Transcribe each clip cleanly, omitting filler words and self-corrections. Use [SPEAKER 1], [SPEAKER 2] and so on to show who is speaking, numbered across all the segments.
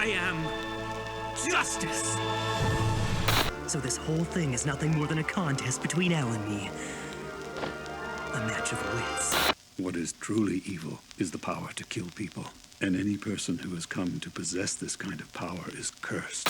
[SPEAKER 1] I am justice.
[SPEAKER 2] So this whole thing is nothing more than a contest between Al and me. A match of wits.
[SPEAKER 3] What is truly evil is the power to kill people. And any person who has come to possess this kind of power is cursed.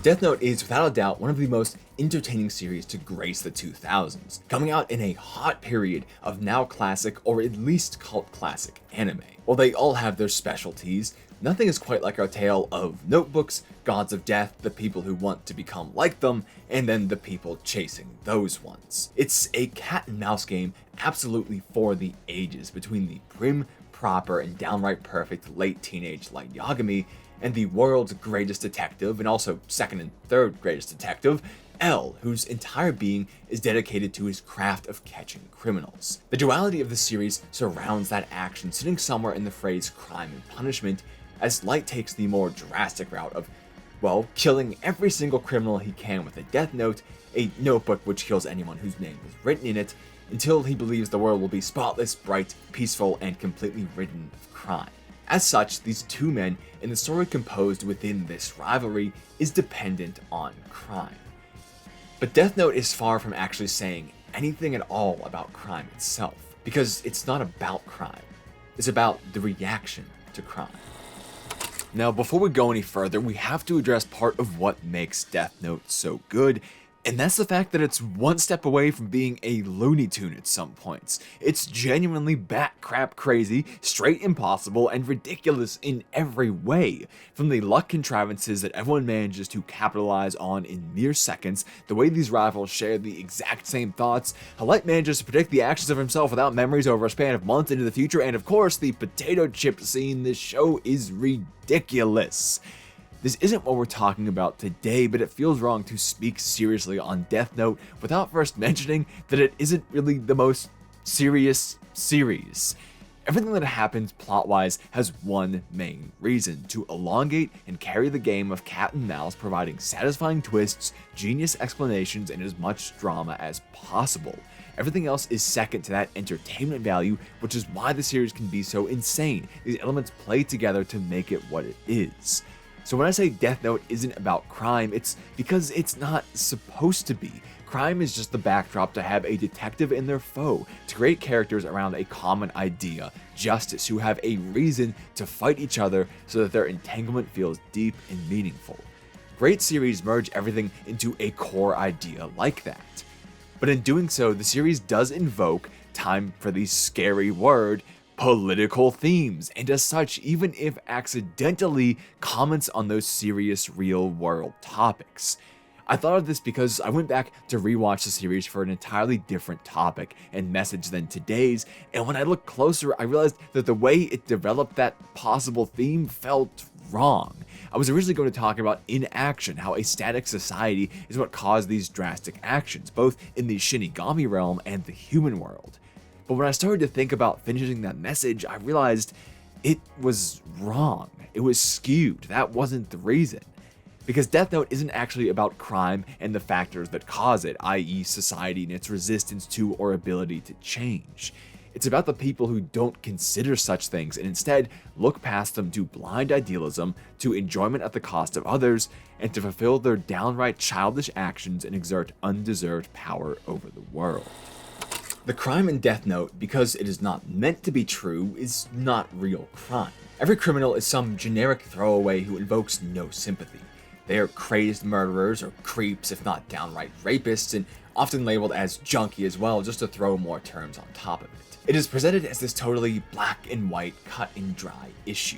[SPEAKER 4] Death Note is without a doubt one of the most entertaining series to grace the 2000s, coming out in a hot period of now classic or at least cult classic anime. While they all have their specialties, nothing is quite like our tale of notebooks, gods of death, the people who want to become like them, and then the people chasing those ones. It's a cat and mouse game absolutely for the ages between the prim, proper, and downright perfect late teenage Light Yagami and the world's greatest detective, and also second and third greatest detective, L, whose entire being is dedicated to his craft of catching criminals. The duality of the series surrounds that action, sitting somewhere in the phrase crime and punishment, as Light takes the more drastic route of, well, killing every single criminal he can with a death note, a notebook which kills anyone whose name is written in it, until he believes the world will be spotless, bright, peaceful, and completely rid of crime. As such, these two men, and the story composed within this rivalry, is dependent on crime. But Death Note is far from actually saying anything at all about crime itself, because it's not about crime. It's about the reaction to crime. Now, before we go any further, we have to address part of what makes Death Note so good, and that's the fact that it's one step away from being a Looney Tune at some points. It's genuinely bat crap crazy, straight impossible, and ridiculous in every way. From the luck contrivances that everyone manages to capitalize on in mere seconds, the way these rivals share the exact same thoughts, how Light manages to predict the actions of himself without memories over a span of months into the future, and of course, the potato chip scene. This show is ridiculous. This isn't what we're talking about today, but it feels wrong to speak seriously on Death Note without first mentioning that it isn't really the most serious series. Everything that happens plot-wise has one main reason: to elongate and carry the game of cat and mouse, providing satisfying twists, genius explanations, and as much drama as possible. Everything else is second to that entertainment value, which is why the series can be so insane. These elements play together to make it what it is. So when I say Death Note isn't about crime, it's because it's not supposed to be. Crime is just the backdrop to have a detective and their foe, to create characters around a common idea, justice, who have a reason to fight each other so that their entanglement feels deep and meaningful. Great series merge everything into a core idea like that. But in doing so, the series does invoke, time for the scary word, political themes, and as such, even if accidentally, comments on those serious real-world topics. I thought of this because I went back to rewatch the series for an entirely different topic and message than today's, and when I looked closer, I realized that the way it developed that possible theme felt wrong. I was originally going to talk about inaction, how a static society is what caused these drastic actions, both in the Shinigami realm and the human world. But when I started to think about finishing that message, I realized it was wrong. It was skewed. That wasn't the reason. Because Death Note isn't actually about crime and the factors that cause it, i.e. society and its resistance to or ability to change. It's about the people who don't consider such things and instead look past them to blind idealism, to enjoyment at the cost of others, and to fulfill their downright childish actions and exert undeserved power over the world. The crime in Death Note, because it is not meant to be true, is not real crime. Every criminal is some generic throwaway who invokes no sympathy. They are crazed murderers or creeps, if not downright rapists, and often labeled as junkie as well, just to throw more terms on top of it. It is presented as this totally black and white, cut and dry issue.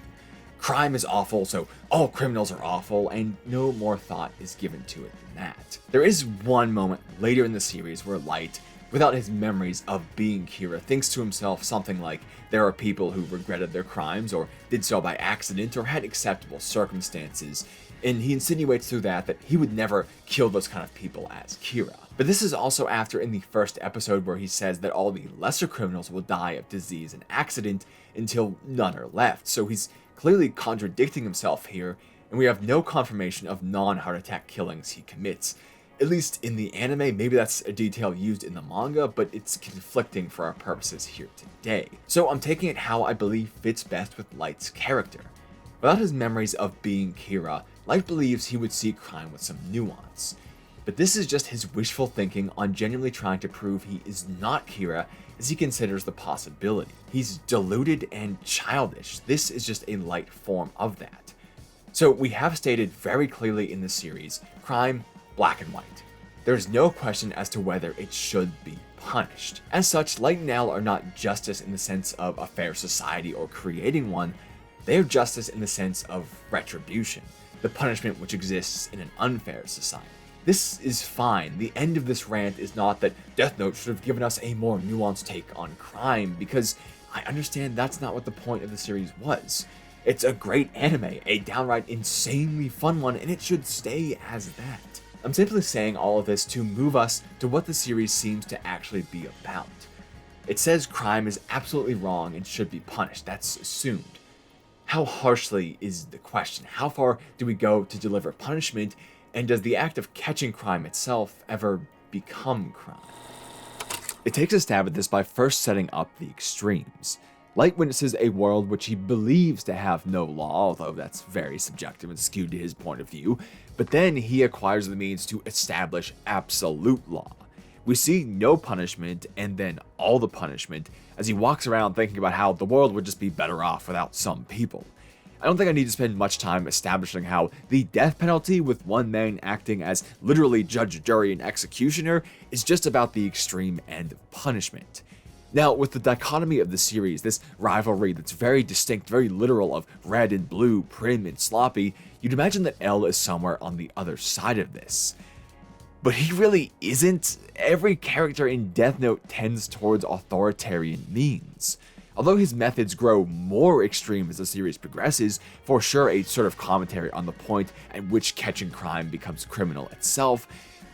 [SPEAKER 4] Crime is awful, so all criminals are awful, and no more thought is given to it than that. There is one moment later in the series where Light, without his memories of being Kira, thinks to himself something like, there are people who regretted their crimes or did so by accident or had acceptable circumstances, and he insinuates through that he would never kill those kind of people as Kira. But this is also after in the first episode where he says that all the lesser criminals will die of disease and accident until none are left, so he's clearly contradicting himself here, and we have no confirmation of non-heart attack killings he commits, At least in the anime, maybe that's a detail used in the manga, but it's conflicting for our purposes here today. So I'm taking it how I believe fits best with Light's character. Without his memories of being Kira, Light believes he would see crime with some nuance. But this is just his wishful thinking on genuinely trying to prove he is not Kira as he considers the possibility. He's deluded and childish. This is just a Light form of that. So we have stated very clearly in the series, crime, black and white. There's no question as to whether it should be punished. As such, Light and L are not justice in the sense of a fair society or creating one, they are justice in the sense of retribution, the punishment which exists in an unfair society. This is fine. The end of this rant is not that Death Note should have given us a more nuanced take on crime, because I understand that's not what the point of the series was. It's a great anime, a downright insanely fun one, and it should stay as that. I'm simply saying all of this to move us to what the series seems to actually be about. It says crime is absolutely wrong and should be punished. That's assumed. How harshly is the question? How far do we go to deliver punishment? And does the act of catching crime itself ever become crime? It takes a stab at this by first setting up the extremes. Light witnesses a world which he believes to have no law, although that's very subjective and skewed to his point of view, but then he acquires the means to establish absolute law. We see no punishment and then all the punishment as he walks around thinking about how the world would just be better off without some people. I don't think I need to spend much time establishing how the death penalty, with one man acting as literally judge, jury, and executioner, is just about the extreme end of punishment. Now, with the dichotomy of the series, this rivalry that's very distinct, very literal of red and blue, prim and sloppy, you'd imagine that L is somewhere on the other side of this. But he really isn't. Every character in Death Note tends towards authoritarian means. Although his methods grow more extreme as the series progresses, for sure a sort of commentary on the point at which catching crime becomes criminal itself,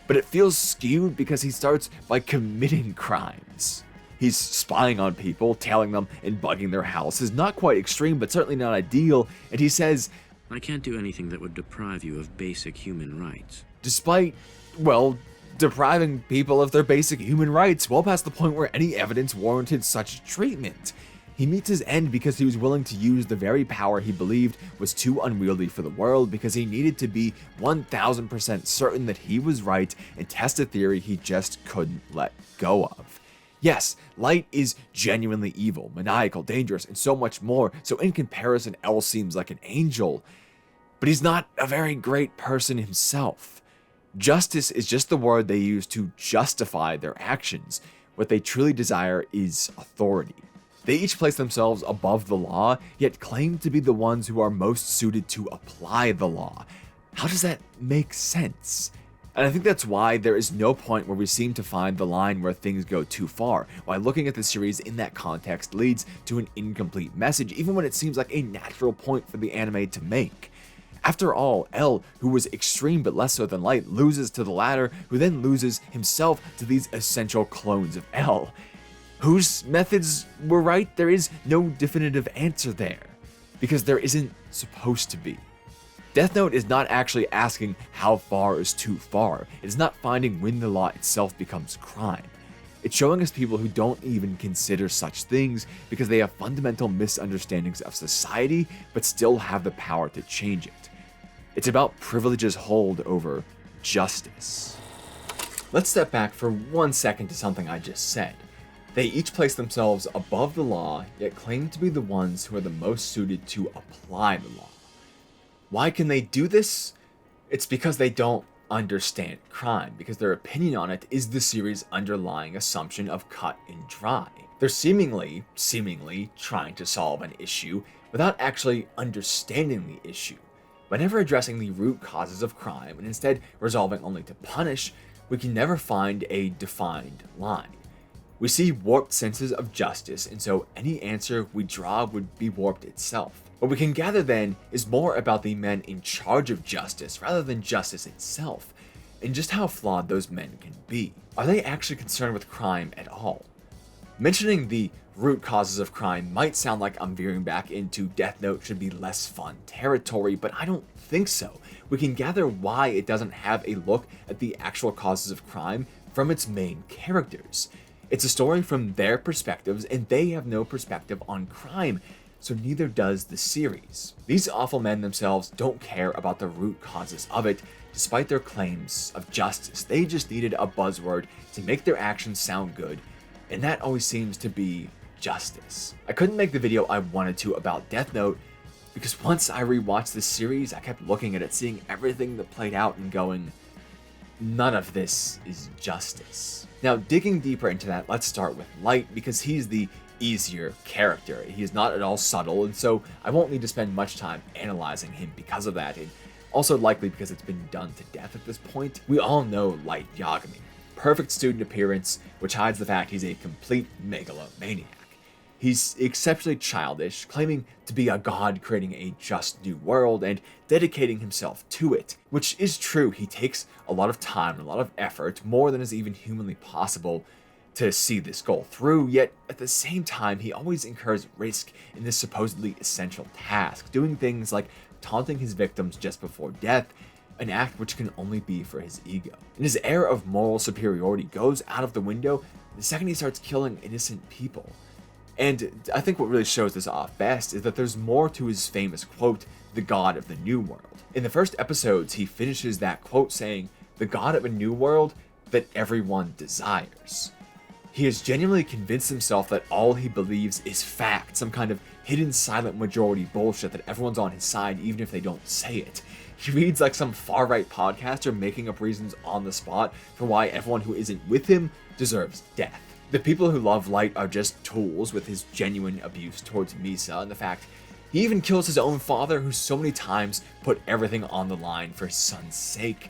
[SPEAKER 4] but it feels skewed because he starts by committing crimes. He's spying on people, tailing them, and bugging their houses. Not quite extreme, but certainly not ideal, and he says,
[SPEAKER 1] I can't do anything that would deprive you of basic human rights.
[SPEAKER 4] Despite, well, depriving people of their basic human rights, well past the point where any evidence warranted such treatment. He meets his end because he was willing to use the very power he believed was too unwieldy for the world, because he needed to be 1000% certain that he was right and test a theory he just couldn't let go of. Yes, Light is genuinely evil, maniacal, dangerous, and so much more, so in comparison, L seems like an angel, but he's not a very great person himself. Justice is just the word they use to justify their actions. What they truly desire is authority. They each place themselves above the law, yet claim to be the ones who are most suited to apply the law. How does that make sense? And I think that's why there is no point where we seem to find the line where things go too far, why looking at the series in that context leads to an incomplete message, even when it seems like a natural point for the anime to make. After all, L, who was extreme but less so than Light, loses to the latter, who then loses himself to these essential clones of L. Whose methods were right? There is no definitive answer there, because there isn't supposed to be. Death Note is not actually asking how far is too far. It is not finding when the law itself becomes crime. It's showing us people who don't even consider such things because they have fundamental misunderstandings of society but still have the power to change it. It's about privilege's hold over justice. Let's step back for 1 second to something I just said. They each place themselves above the law, yet claim to be the ones who are the most suited to apply the law. Why can they do this? It's because they don't understand crime, because their opinion on it is the series' underlying assumption of cut and dry. They're seemingly trying to solve an issue without actually understanding the issue. By never addressing the root causes of crime and instead resolving only to punish, we can never find a defined line. We see warped senses of justice, and so any answer we draw would be warped itself. What we can gather then is more about the men in charge of justice rather than justice itself, and just how flawed those men can be. Are they actually concerned with crime at all? Mentioning the root causes of crime might sound like I'm veering back into Death Note should be less fun territory, but I don't think so. We can gather why it doesn't have a look at the actual causes of crime from its main characters. It's a story from their perspectives, and they have no perspective on crime, so neither does the series. These awful men themselves don't care about the root causes of it, despite their claims of justice. They just needed a buzzword to make their actions sound good, and that always seems to be justice. I couldn't make the video I wanted to about Death Note because once I rewatched this series, I kept looking at it, seeing everything that played out and going, none of this is justice. Now, digging deeper into that, let's start with Light, because he's the easier character. He is not at all subtle, and so I won't need to spend much time analyzing him because of that, and also likely because it's been done to death at this point. We all know Light Yagami. Perfect student appearance, which hides the fact he's a complete megalomaniac. He's exceptionally childish, claiming to be a god creating a just new world and dedicating himself to it, which is true. He takes a lot of time and a lot of effort, more than is even humanly possible, to see this goal through, yet at the same time, he always incurs risk in this supposedly essential task, doing things like taunting his victims just before death, an act which can only be for his ego. And his air of moral superiority goes out of the window the second he starts killing innocent people. And I think what really shows this off best is that there's more to his famous quote, "the god of the new world." In the first episodes, he finishes that quote saying, "the god of a new world that everyone desires." He has genuinely convinced himself that all he believes is fact, some kind of hidden silent majority bullshit that everyone's on his side even if they don't say it. He reads like some far-right podcaster making up reasons on the spot for why everyone who isn't with him deserves death. The people who love Light are just tools with his genuine abuse towards Misa, and the fact he even kills his own father who so many times put everything on the line for his son's sake.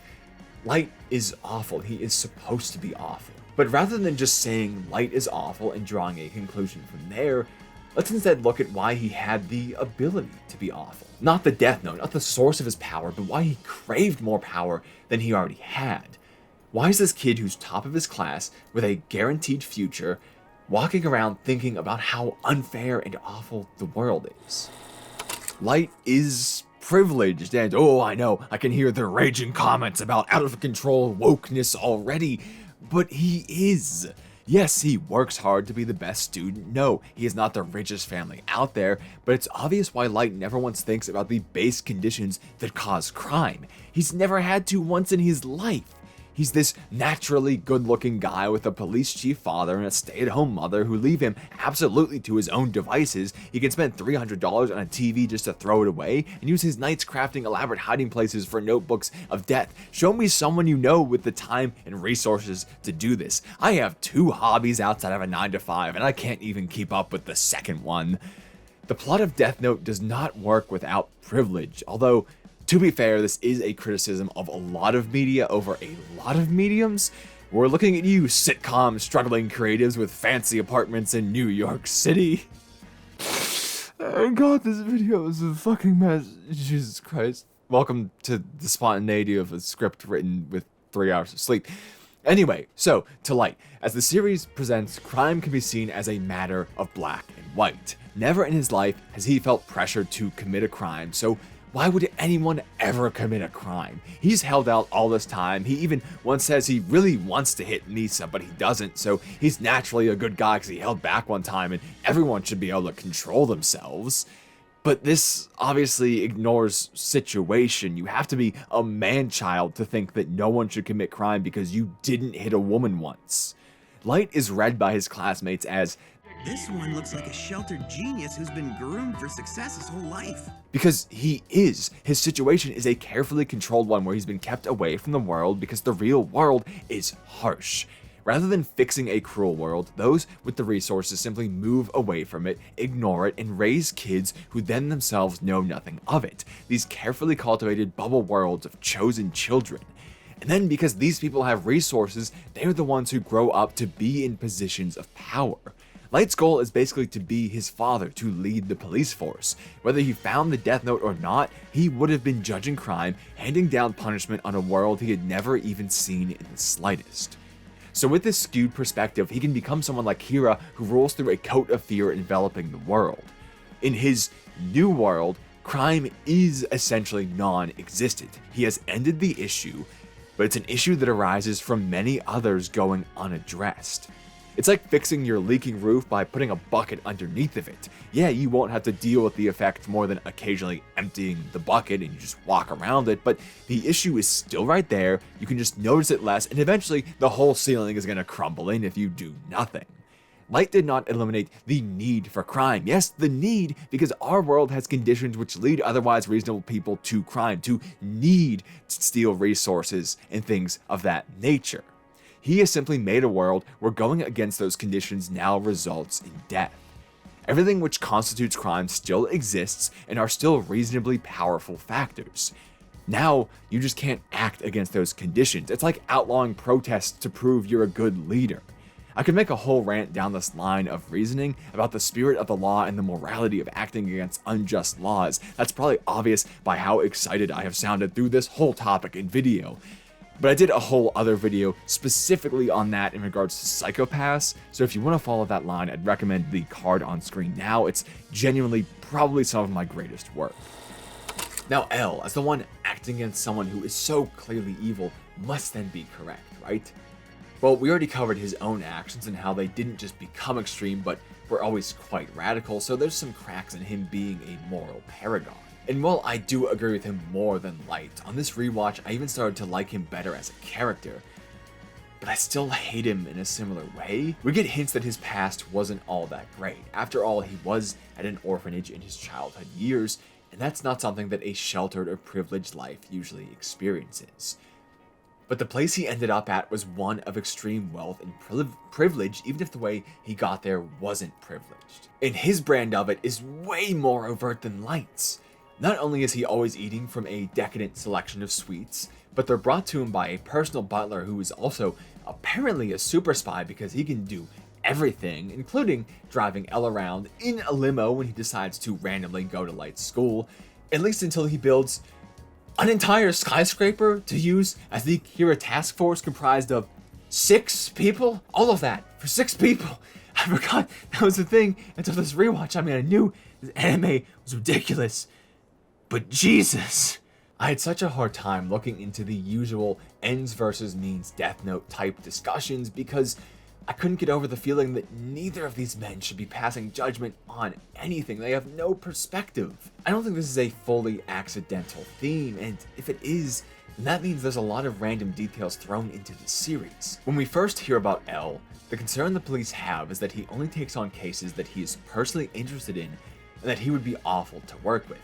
[SPEAKER 4] Light is awful. He is supposed to be awful. But rather than just saying Light is awful and drawing a conclusion from there, let's instead look at why he had the ability to be awful. Not the Death Note, not the source of his power, but why he craved more power than he already had. Why is this kid who's top of his class with a guaranteed future walking around thinking about how unfair and awful the world is? Light is privileged, and oh, I know, I can hear the raging comments about out of control wokeness already, but he is. Yes, he works hard to be the best student. No, he is not the richest family out there, but it's obvious why Light never once thinks about the base conditions that cause crime. He's never had to once in his life. He's this naturally good-looking guy with a police chief father and a stay-at-home mother who leave him absolutely to his own devices. He can spend $300 on a TV just to throw it away and use his nights crafting elaborate hiding places for notebooks of death. Show me someone you know with the time and resources to do this. I have 2 hobbies outside of a 9-to-5 and I can't even keep up with the second one. The plot of Death Note does not work without privilege, although to be fair, this is a criticism of a lot of media over a lot of mediums. We're looking at you, sitcom struggling creatives with fancy apartments in New York City. Oh god, this video is a fucking mess. Jesus Christ. Welcome to the spontaneity of a script written with 3 hours of sleep. Anyway, so, to Light. As the series presents, crime can be seen as a matter of black and white. Never in his life has he felt pressured to commit a crime, so why would anyone ever commit a crime? He's held out all this time. He even once says he really wants to hit Misa, but he doesn't, so he's naturally a good guy because he held back one time, and everyone should be able to control themselves. But this obviously ignores situation. You have to be a man-child to think that no one should commit crime because you didn't hit a woman once. Light is read by his classmates as,
[SPEAKER 5] "This one looks like a sheltered genius who's been groomed for success his whole life."
[SPEAKER 4] Because he is. His situation is a carefully controlled one where he's been kept away from the world because the real world is harsh. Rather than fixing a cruel world, those with the resources simply move away from it, ignore it, and raise kids who then themselves know nothing of it. These carefully cultivated bubble worlds of chosen children. And then because these people have resources, they're the ones who grow up to be in positions of power. Light's goal is basically to be his father, to lead the police force. Whether he found the Death Note or not, he would have been judging crime, handing down punishment on a world he had never even seen in the slightest. So with this skewed perspective, he can become someone like Kira who rolls through a coat of fear enveloping the world. In his new world, crime is essentially non-existent. He has ended the issue, but it's an issue that arises from many others going unaddressed. It's like fixing your leaking roof by putting a bucket underneath of it. Yeah, you won't have to deal with the effect more than occasionally emptying the bucket and you just walk around it, but the issue is still right there. You can just notice it less, and eventually the whole ceiling is going to crumble in if you do nothing. Light did not eliminate the need for crime. Yes, the need, because our world has conditions which lead otherwise reasonable people to crime, to need to steal resources and things of that nature. He has simply made a world where going against those conditions now results in death. Everything which constitutes crime still exists and are still reasonably powerful factors. Now, you just can't act against those conditions. It's like outlawing protests to prove you're a good leader. I could make a whole rant down this line of reasoning about the spirit of the law and the morality of acting against unjust laws. That's probably obvious by how excited I have sounded through this whole topic and video. But I did a whole other video specifically on that in regards to psychopaths, so if you want to follow that line, I'd recommend the card on screen now. It's genuinely probably some of my greatest work. Now L, as the one acting against someone who is so clearly evil, must then be correct, right? Well, we already covered his own actions and how they didn't just become extreme, but were always quite radical, so there's some cracks in him being a moral paragon. And while I do agree with him more than Light, on this rewatch I even started to like him better as a character. But I still hate him in a similar way. We get hints that his past wasn't all that great. After all, he was at an orphanage in his childhood years, and that's not something that a sheltered or privileged life usually experiences. But the place he ended up at was one of extreme wealth and privilege, even if the way he got there wasn't privileged. And his brand of it is way more overt than Light's. Not only is he always eating from a decadent selection of sweets, but they're brought to him by a personal butler who is also apparently a super spy because he can do everything, including driving Elle around in a limo when he decides to randomly go to Light's school, at least until he builds an entire skyscraper to use as the Kira task force comprised of 6 people? All of that for 6 people. I forgot that was the thing until this rewatch. I mean, I knew this anime was ridiculous, but Jesus. I had such a hard time looking into the usual ends versus means Death Note type discussions because I couldn't get over the feeling that neither of these men should be passing judgment on anything. They have no perspective. I don't think this is a fully accidental theme, and if it is, then that means there's a lot of random details thrown into the series. When we first hear about L, the concern the police have is that he only takes on cases that he is personally interested in and that he would be awful to work with.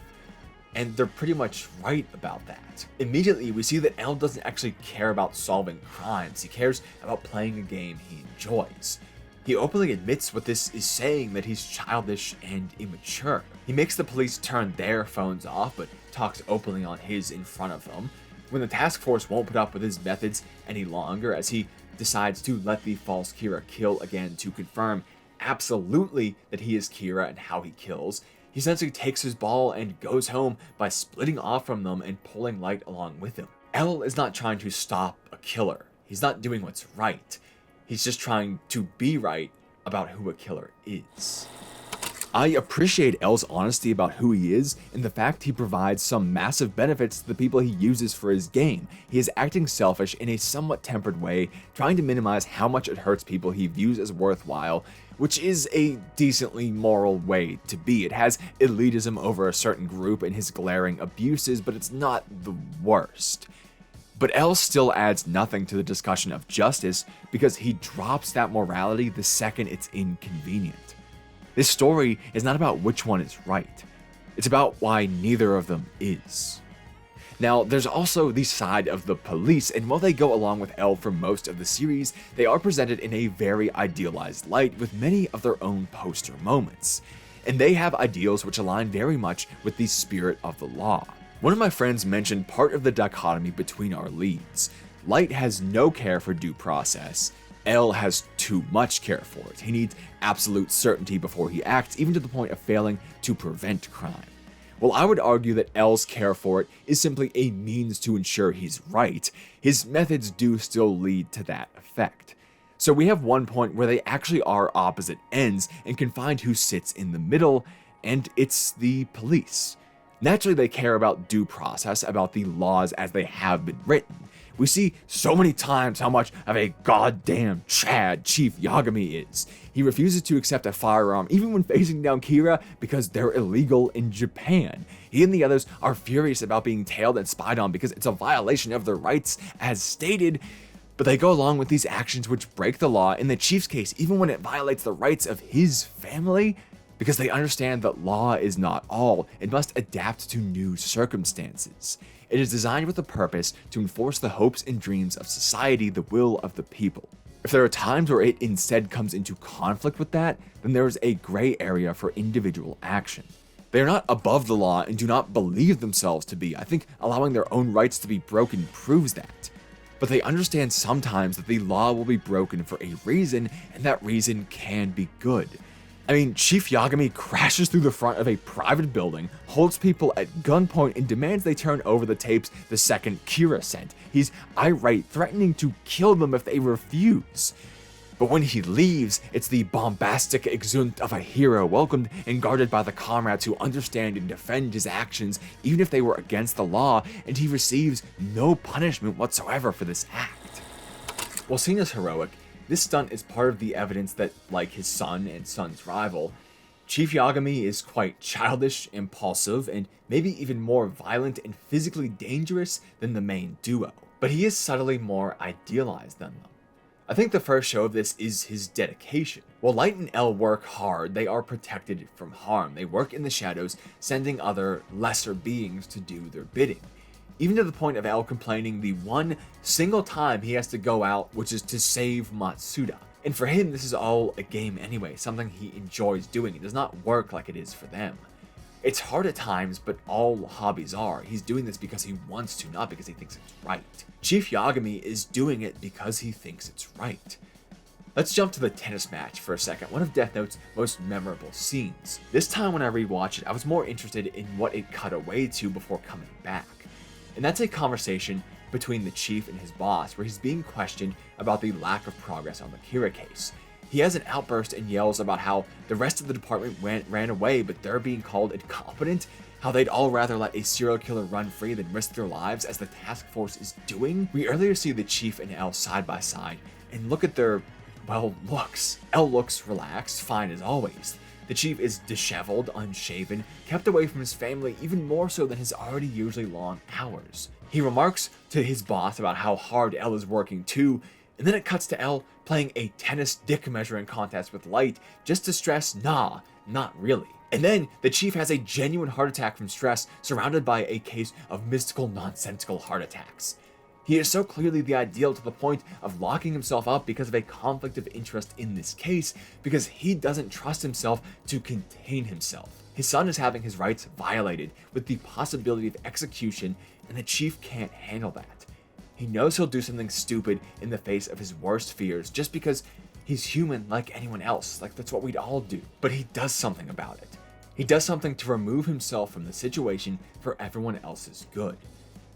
[SPEAKER 4] And they're pretty much right about that. Immediately, we see that L doesn't actually care about solving crimes. He cares about playing a game he enjoys. He openly admits what this is saying, that he's childish and immature. He makes the police turn their phones off, but talks openly on his in front of them. When the task force won't put up with his methods any longer, as he decides to let the false Kira kill again to confirm absolutely that he is Kira and how he kills, he essentially takes his ball and goes home by splitting off from them and pulling Light along with him. L is not trying to stop a killer. He's not doing what's right. He's just trying to be right about who a killer is. I appreciate L's honesty about who he is and the fact he provides some massive benefits to the people he uses for his game. He is acting selfish in a somewhat tempered way, trying to minimize how much it hurts people he views as worthwhile, which is a decently moral way to be. It has elitism over a certain group and his glaring abuses, but it's not the worst. But L still adds nothing to the discussion of justice because he drops that morality the second it's inconvenient. This story is not about which one is right. It's about why neither of them is. Now, there's also the side of the police, and while they go along with L for most of the series, they are presented in a very idealized light with many of their own poster moments. And they have ideals which align very much with the spirit of the law. One of my friends mentioned part of the dichotomy between our leads. Light has no care for due process. L has too much care for it. He needs absolute certainty before he acts, even to the point of failing to prevent crime. Well, I would argue that L's care for it is simply a means to ensure he's right. His methods do still lead to that effect. So we have one point where they actually are opposite ends and can find who sits in the middle, and it's the police. Naturally, they care about due process, about the laws as they have been written. We see so many times how much of a goddamn Chad Chief Yagami is. He refuses to accept a firearm even when facing down Kira because they're illegal in Japan. He and the others are furious about being tailed and spied on because it's a violation of their rights as stated, but they go along with these actions which break the law, in the Chief's case even when it violates the rights of his family, because they understand that law is not all, it must adapt to new circumstances. It is designed with a purpose to enforce the hopes and dreams of society, the will of the people. If there are times where it instead comes into conflict with that, then there is a gray area for individual action. They are not above the law and do not believe themselves to be. I think allowing their own rights to be broken proves that. But they understand sometimes that the law will be broken for a reason, and that reason can be good. I mean, Chief Yagami crashes through the front of a private building, holds people at gunpoint, and demands they turn over the tapes the second Kira sent. He's irate, threatening to kill them if they refuse. But when he leaves, it's the bombastic exunt of a hero, welcomed and guarded by the comrades who understand and defend his actions, even if they were against the law, and he receives no punishment whatsoever for this act. While seen as heroic, this stunt is part of the evidence that, like his son and son's rival, Chief Yagami is quite childish, impulsive, and maybe even more violent and physically dangerous than the main duo. But he is subtly more idealized than them. I think the first show of this is his dedication. While Light and L work hard, they are protected from harm. They work in the shadows, sending other, lesser beings to do their bidding. Even to the point of L complaining the one single time he has to go out, which is to save Matsuda. And for him, this is all a game anyway, something he enjoys doing. It does not work like it is for them. It's hard at times, but all hobbies are. He's doing this because he wants to, not because he thinks it's right. Chief Yagami is doing it because he thinks it's right. Let's jump to the tennis match for a second, one of Death Note's most memorable scenes. This time when I rewatched it, I was more interested in what it cut away to before coming back. And that's a conversation between the chief and his boss, where he's being questioned about the lack of progress on the Kira case. He has an outburst and yells about how the rest of the department ran away, but they're being called incompetent, how they'd all rather let a serial killer run free than risk their lives as the task force is doing. We earlier see the chief and L side by side and look at their, well, looks. L looks relaxed, fine as always. The chief is disheveled, unshaven, kept away from his family even more so than his already usually long hours. He remarks to his boss about how hard L is working too, and then it cuts to L playing a tennis dick measuring contest with Light just to stress, nah, not really. And then the chief has a genuine heart attack from stress, surrounded by a case of mystical, nonsensical heart attacks. He is so clearly the ideal to the point of locking himself up because of a conflict of interest in this case, because he doesn't trust himself to contain himself. His son is having his rights violated with the possibility of execution, and the chief can't handle that. He knows he'll do something stupid in the face of his worst fears just because he's human like anyone else, like that's what we'd all do. But he does something about it. He does something to remove himself from the situation for everyone else's good.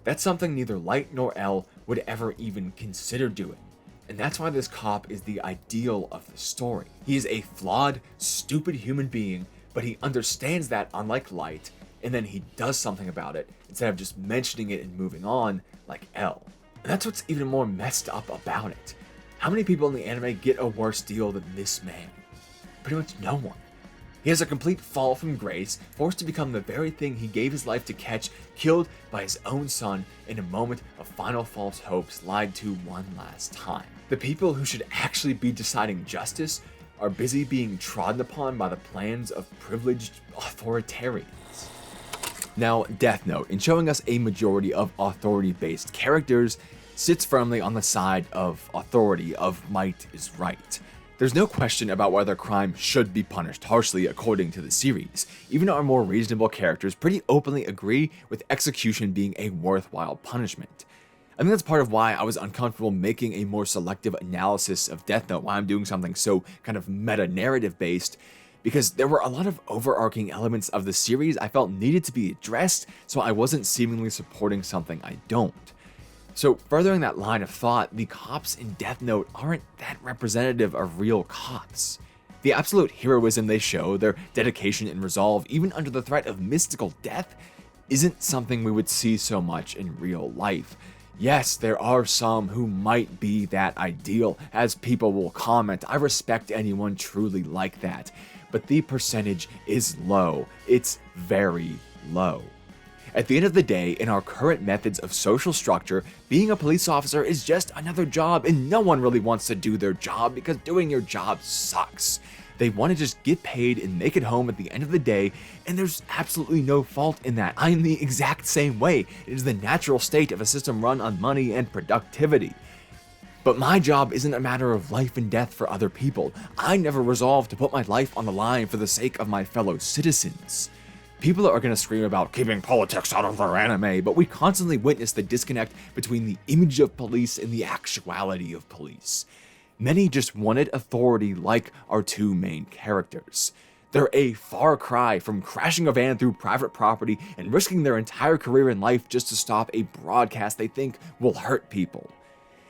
[SPEAKER 4] That's something neither Light nor L would ever even consider doing. And that's why this cop is the ideal of the story. He is a flawed, stupid human being, but he understands that, unlike Light, and then he does something about it instead of just mentioning it and moving on like L. And that's what's even more messed up about it. How many people in the anime get a worse deal than this man? Pretty much no one. He has a complete fall from grace, forced to become the very thing he gave his life to catch, killed by his own son in a moment of final false hopes, lied to one last time. The people who should actually be deciding justice are busy being trodden upon by the plans of privileged authoritarians. Now, Death Note, in showing us a majority of authority-based characters, sits firmly on the side of authority, of might is right. There's no question about whether crime should be punished harshly according to the series. Even our more reasonable characters pretty openly agree with execution being a worthwhile punishment. I think that's part of why I was uncomfortable making a more selective analysis of Death Note, why I'm doing something so kind of meta-narrative based, because there were a lot of overarching elements of the series I felt needed to be addressed, so I wasn't seemingly supporting something I don't. So furthering that line of thought, the cops in Death Note aren't that representative of real cops. The absolute heroism they show, their dedication and resolve, even under the threat of mystical death, isn't something we would see so much in real life. Yes, there are some who might be that ideal, as people will comment. I respect anyone truly like that, but the percentage is low. It's very low. At the end of the day, in our current methods of social structure, being a police officer is just another job, and no one really wants to do their job because doing your job sucks. They want to just get paid and make it home at the end of the day, and there's absolutely no fault in that. I am the exact same way. It is the natural state of a system run on money and productivity. But my job isn't a matter of life and death for other people. I never resolved to put my life on the line for the sake of my fellow citizens. People are going to scream about keeping politics out of their anime, but we constantly witness the disconnect between the image of police and the actuality of police. Many just wanted authority like our two main characters. They're a far cry from crashing a van through private property and risking their entire career in life just to stop a broadcast they think will hurt people.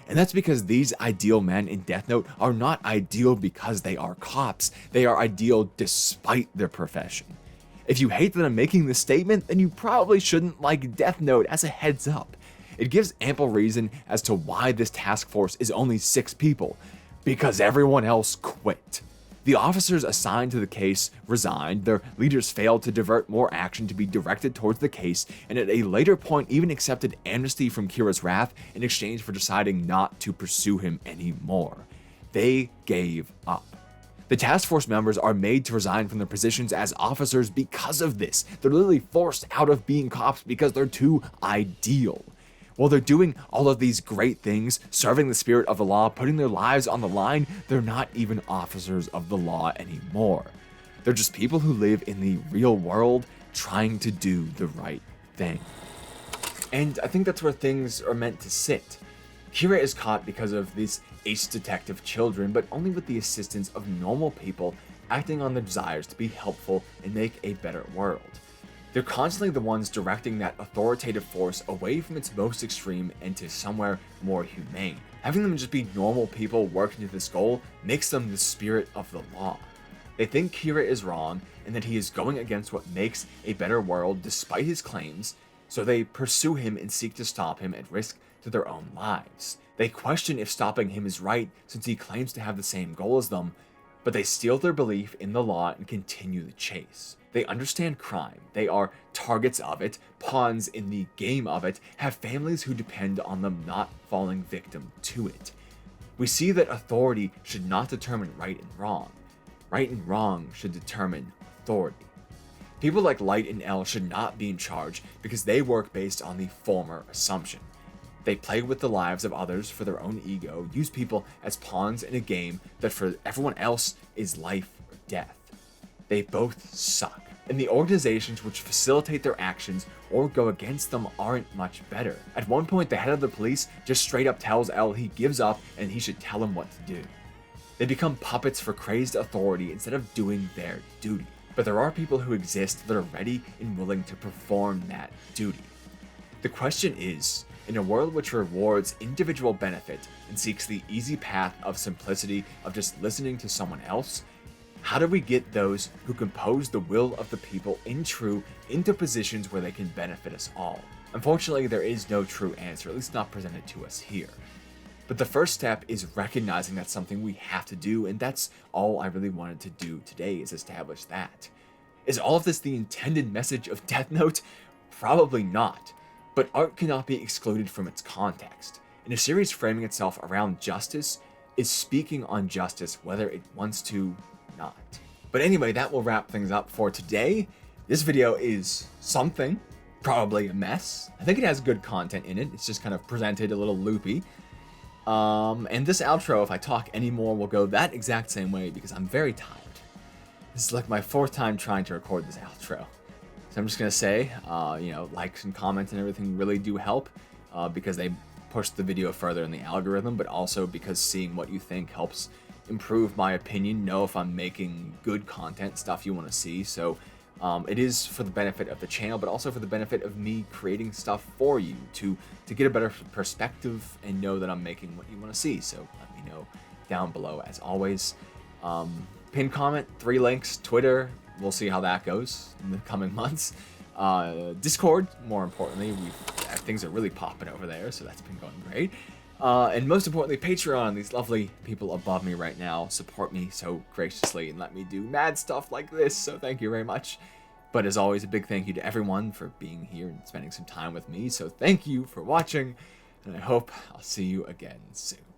[SPEAKER 4] And that's because these ideal men in Death Note are not ideal because they are cops, they are ideal despite their profession. If you hate that I'm making this statement, then you probably shouldn't like Death Note, as a heads up. It gives ample reason as to why this task force is only 6 people, because everyone else quit. The officers assigned to the case resigned, their leaders failed to divert more action to be directed towards the case, and at a later point even accepted amnesty from Kira's wrath in exchange for deciding not to pursue him anymore. They gave up. The task force members are made to resign from their positions as officers because of this. They're literally forced out of being cops because they're too ideal. While they're doing all of these great things, serving the spirit of the law, putting their lives on the line, they're not even officers of the law anymore. They're just people who live in the real world trying to do the right thing. And I think that's where things are meant to sit. Kira is caught because of these ace detective children, but only with the assistance of normal people acting on their desires to be helpful and make a better world. They're constantly the ones directing that authoritative force away from its most extreme and to somewhere more humane. Having them just be normal people working to this goal makes them the spirit of the law. They think Kira is wrong and that he is going against what makes a better world despite his claims, so they pursue him and seek to stop him at risk to their own lives. They question if stopping him is right since he claims to have the same goal as them, but they steal their belief in the law and continue the chase. They understand crime, they are targets of it, pawns in the game of it, have families who depend on them not falling victim to it. We see that authority should not determine right and wrong. Right and wrong should determine authority. People like Light and L should not be in charge because they work based on the former assumption. They play with the lives of others for their own ego, use people as pawns in a game that for everyone else is life or death. They both suck, and the organizations which facilitate their actions or go against them aren't much better. At one point, the head of the police just straight up tells L he gives up and he should tell him what to do. They become puppets for crazed authority instead of doing their duty. But there are people who exist that are ready and willing to perform that duty. The question is, in a world which rewards individual benefit and seeks the easy path of simplicity of just listening to someone else, how do we get those who compose the will of the people into positions where they can benefit us all? Unfortunately, there is no true answer, at least not presented to us here. But the first step is recognizing that's something we have to do, and that's all I really wanted to do today, is establish that. Is all of this the intended message of Death Note? Probably not. But art cannot be excluded from its context. And a series framing itself around justice is speaking on justice whether it wants to or not. But anyway, that will wrap things up for today. This video is something, probably a mess. I think it has good content in it. It's just kind of presented a little loopy. And this outro, if I talk anymore, will go that exact same way because I'm very tired. This is like my 4th time trying to record this outro. So I'm just going to say, likes and comments and everything really do help because they push the video further in the algorithm, but also because seeing what you think helps improve my opinion, know if I'm making good content, stuff you want to see. So It is for the benefit of the channel, but also for the benefit of me creating stuff for you to get a better perspective and know that I'm making what you want to see. So let me know down below as always. Pinned comment, 3 links, Twitter. We'll see how that goes in the coming months. Discord, more importantly, things are really popping over there, so that's been going great. And most importantly, Patreon. These lovely people above me right now support me so graciously and let me do mad stuff like this, so thank you very much. But as always, a big thank you to everyone for being here and spending some time with me, so thank you for watching, and I hope I'll see you again soon.